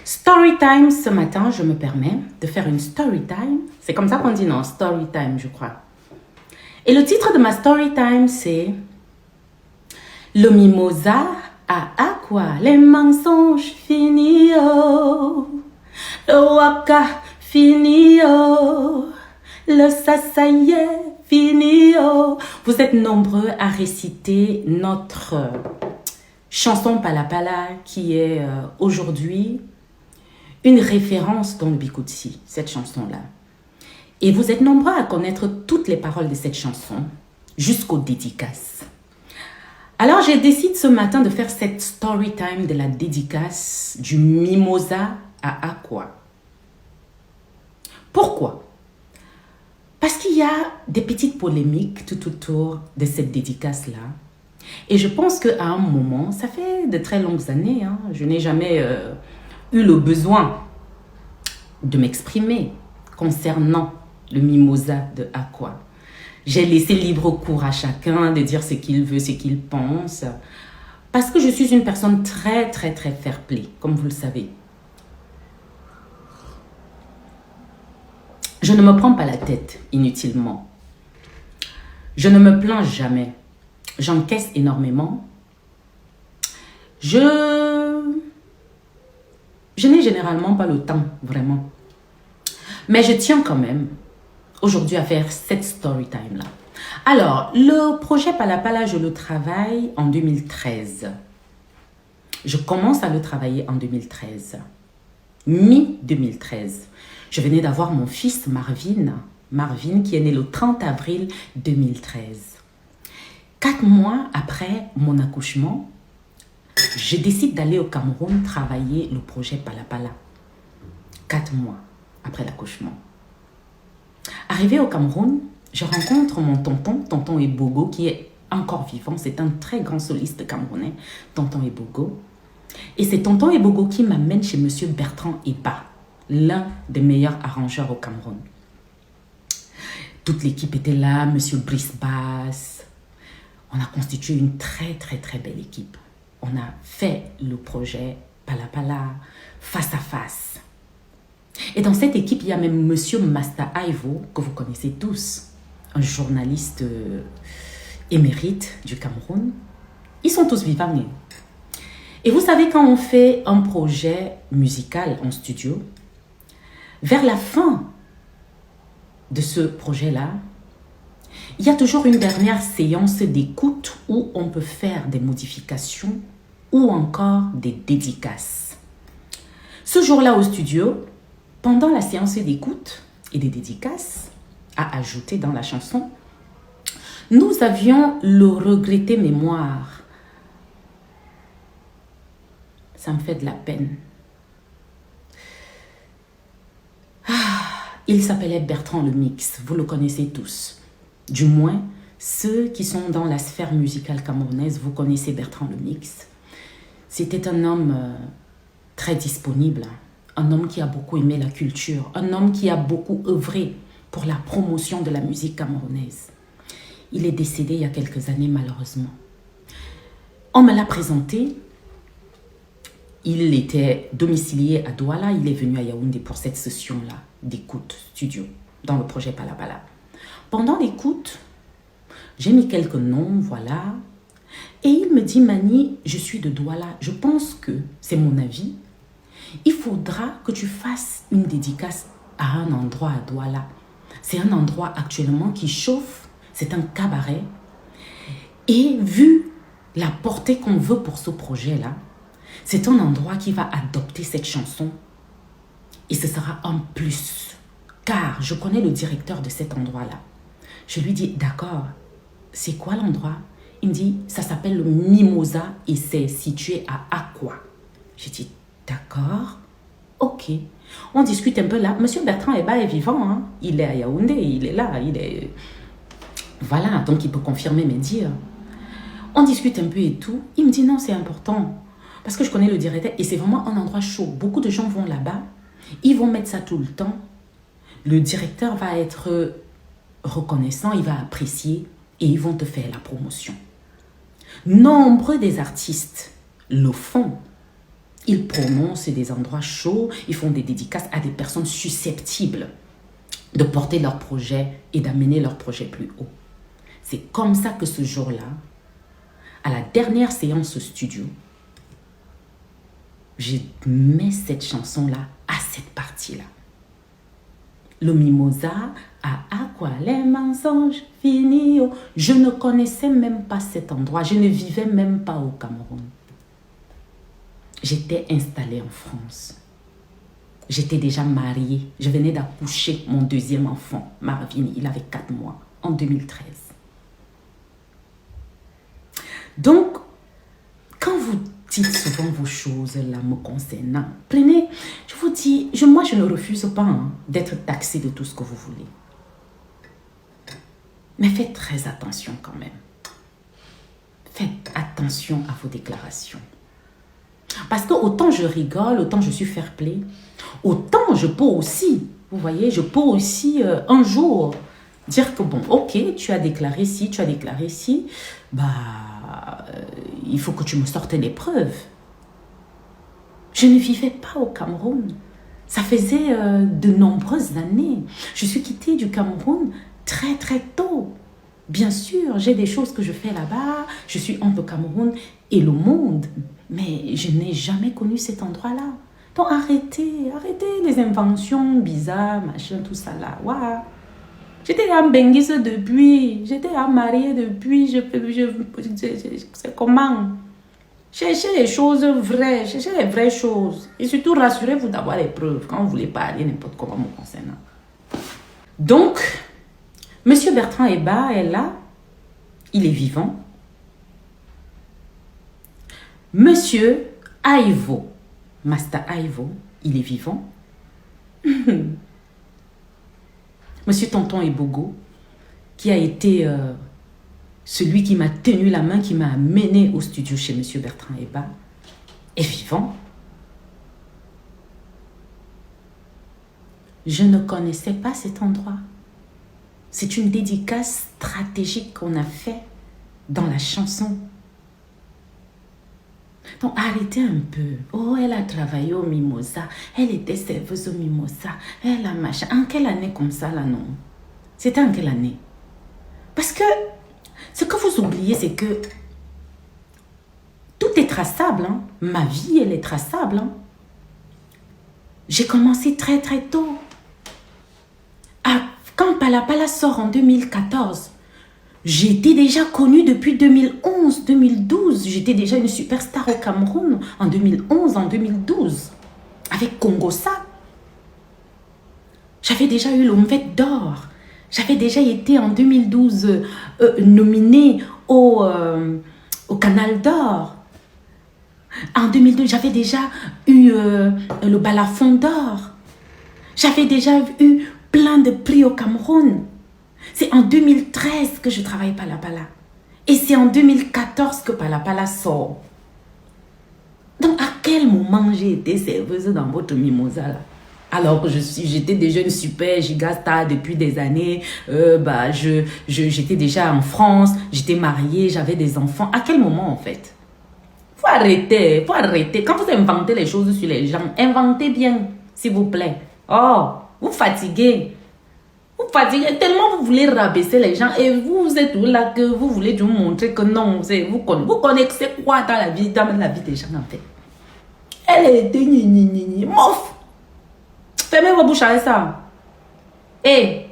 Story time, ce matin, je me permets de faire une story time. C'est comme ça qu'on dit, non? Story time, je crois. Et le titre de ma story time, c'est Le mimosa à quoi les mensonges finis, oh. Le waka fini, oh. Le sasaye fini, oh. Vous êtes nombreux à réciter notre chanson Palapala qui est aujourd'hui une référence dans le Bikutsi, cette chanson-là. Et vous êtes nombreux à connaître toutes les paroles de cette chanson, jusqu'aux dédicaces. Alors, j'ai décidé ce matin de faire cette story time de la dédicace du mimosa à Aqua. Pourquoi? Parce qu'il y a des petites polémiques tout autour de cette dédicace-là. Et je pense qu'à un moment, ça fait de très longues années, hein, je n'ai jamais eu le besoin de m'exprimer concernant le mimosa de Aqua. J'ai laissé libre cours à chacun de dire ce qu'il veut, ce qu'il pense, parce que je suis une personne très fair-play, comme vous le savez. Je ne me prends pas la tête inutilement. Je ne me plains jamais. J'encaisse énormément. Je n'ai généralement pas le temps, vraiment. Mais je tiens quand même aujourd'hui à faire cette story time là. Alors, le projet Palapala, je le travaille en 2013. Je commence à le travailler en 2013. Mi-2013. Je venais d'avoir mon fils Marvin qui est né le 30 avril 2013. 4 mois après mon accouchement, je décide d'aller au Cameroun travailler le projet Palapala. 4 mois après l'accouchement. Arrivé au Cameroun, je rencontre mon tonton Ebogo, qui est encore vivant. C'est un très grand soliste camerounais, tonton Ebogo. Et c'est tonton Ebogo qui m'amène chez monsieur Bertrand Eba, l'un des meilleurs arrangeurs au Cameroun. Toute l'équipe était là, monsieur Brice Bass. On a constitué une très belle équipe. On a fait le projet Palapala face à face. Et dans cette équipe, il y a même monsieur Masta Aivo, que vous connaissez tous, un journaliste émérite du Cameroun. Ils sont tous vivants. Et vous savez, quand on fait un projet musical en studio, vers la fin de ce projet-là, il y a toujours une dernière séance d'écoute où on peut faire des modifications ou encore des dédicaces. Ce jour-là au studio, pendant la séance d'écoute et des dédicaces à ajouter dans la chanson, nous avions le regretté mémoire. Ça me fait de la peine. Il s'appelait Bertrand Le Mix, vous le connaissez tous. Du moins, ceux qui sont dans la sphère musicale camerounaise, vous connaissez Bertrand Le Mix. C'était un homme très disponible, un homme qui a beaucoup aimé la culture, un homme qui a beaucoup œuvré pour la promotion de la musique camerounaise. Il est décédé il y a quelques années, malheureusement. On me l'a présenté. Il était domicilié à Douala. Il est venu à Yaoundé pour cette session-là d'écoute studio dans le projet Palapala. Pendant l'écoute, j'ai mis quelques noms, voilà. Et il me dit, Mani, je suis de Douala. Je pense que, c'est mon avis, il faudra que tu fasses une dédicace à un endroit à Douala. C'est un endroit actuellement qui chauffe, c'est un cabaret. Et vu la portée qu'on veut pour ce projet-là, c'est un endroit qui va adopter cette chanson. Et ce sera un plus. Car je connais le directeur de cet endroit-là. Je lui dis, d'accord, c'est quoi l'endroit? Il me dit, ça s'appelle le Mimosa et c'est situé à Aqua. J'ai dit, d'accord, ok. On discute un peu là. Monsieur Bertrand Eba est vivant, hein? Il est à Yaoundé, il est là, il est... Voilà, donc il peut confirmer mes dires. On discute un peu et tout. Il me dit, non, c'est important. Parce que je connais le directeur et c'est vraiment un endroit chaud. Beaucoup de gens vont là-bas. Ils vont mettre ça tout le temps. Le directeur va être reconnaissant, il va apprécier et ils vont te faire la promotion. Nombreux des artistes le font. Ils prononcent des endroits chauds, ils font des dédicaces à des personnes susceptibles de porter leur projet et d'amener leur projet plus haut. C'est comme ça que ce jour-là, à la dernière séance au studio, je mets cette chanson-là à cette partie-là. Le mimosa à quoi les mensonges finis. Je ne connaissais même pas cet endroit. Je ne vivais même pas au Cameroun. J'étais installée en France. J'étais déjà mariée. Je venais d'accoucher mon deuxième enfant, Marvin. Il avait 4 mois, en 2013. Donc, quand vous dites souvent vos choses là me concernant, prenez, je vous dis, moi je ne refuse pas d'être taxé de tout ce que vous voulez. Mais faites très attention quand même. Faites attention à vos déclarations. Parce que autant je rigole, autant je suis fair play, autant je peux aussi, vous voyez, je peux aussi un jour dire que bon, ok, tu as déclaré ci, tu as déclaré ci, il faut que tu me sortes des preuves. Je ne vivais pas au Cameroun. Ça faisait de nombreuses années. Je suis quittée du Cameroun très très tôt. Bien sûr, j'ai des choses que je fais là-bas. Je suis entre Cameroun et le monde. Mais je n'ai jamais connu cet endroit-là. Donc arrêtez les inventions bizarres, machin, tout ça là. Wow. J'étais à Benguis depuis, j'étais à mariée depuis, c'est comment? Cherchez les choses vraies, cherchez les vraies choses. Et surtout, rassurez-vous d'avoir les preuves quand vous voulez parler n'importe comment me concernant. Donc, Monsieur Bertrand Eba est là, il est vivant. Monsieur Aivo, Master Aivo, il est vivant. Monsieur Tonton Ebogo, qui a été celui qui m'a tenu la main, qui m'a amené au studio chez Monsieur Bertrand Eba, est vivant. Je ne connaissais pas cet endroit. C'est une dédicace stratégique qu'on a fait dans la chanson. Donc arrêtez un peu. Oh, elle a travaillé au Mimosa. Elle était serveuse au Mimosa. Elle a machin. En quelle année comme ça là, non? C'était en quelle année? Parce que ce que vous oubliez, c'est que tout est traçable. Hein? Ma vie, elle est traçable. Hein? J'ai commencé très très tôt. Quand Palapala sort en 2014, j'étais déjà connue depuis 2011, 2012. J'étais déjà une superstar au Cameroun en 2011, en 2012. Avec Congossa. J'avais déjà eu l'Omvette d'or. J'avais déjà été en 2012 nominée au Canal d'or. En 2012, j'avais déjà eu le Balafon d'or. J'avais déjà eu plein de prix au Cameroun. C'est en 2013 que je travaille Palapala. Et c'est en 2014 que Palapala sort. Donc, à quel moment j'ai été serveuse dans votre mimosa là? Alors que j'étais déjà une super giga star depuis des années. J'étais déjà en France, j'étais mariée, j'avais des enfants. À quel moment en fait? Faut arrêter. Quand vous inventez les choses sur les gens, inventez bien, s'il vous plaît. Oh, vous fatiguez. Tellement vous voulez rabaisser les gens et vous êtes où là que vous voulez nous montrer que non, vous connaissez quoi dans la vie des gens en fait. Elle était ni mof. Fermez vos bouches avec ça. Et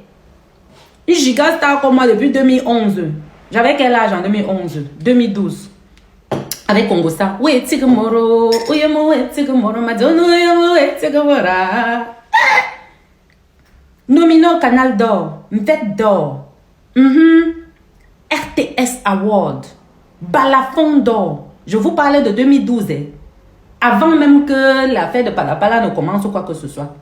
une giga star comme moi depuis 2011. J'avais quel âge en 2011? 2012. Avec Congossa. Oui, Tigomoro. Oui, moi, Tigomoro. Madono, oui, Tigomora. Nominé au Canal d'or, Mvette d'or, RTS Award, Balafon d'or. Je vous parlais de 2012, avant même que l'affaire de Palapala ne commence ou quoi que ce soit.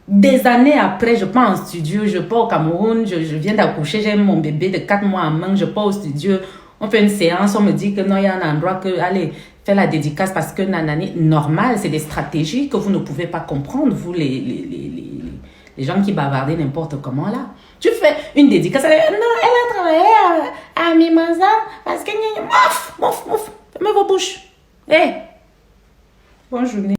Des années après, je pars en studio, je pars au Cameroun, je viens d'accoucher, j'ai mon bébé de 4 mois en main, je pars au studio, on fait une séance, on me dit que non, il y a un endroit que, allez, fais la dédicace parce que nanani, normal, c'est des stratégies que vous ne pouvez pas comprendre, vous les gens qui bavardaient n'importe comment là. Tu fais une dédicace. Non, elle a travaillé à Mimosa parce que... Mouf. Fermez vos bouches. Hé. Bonne journée.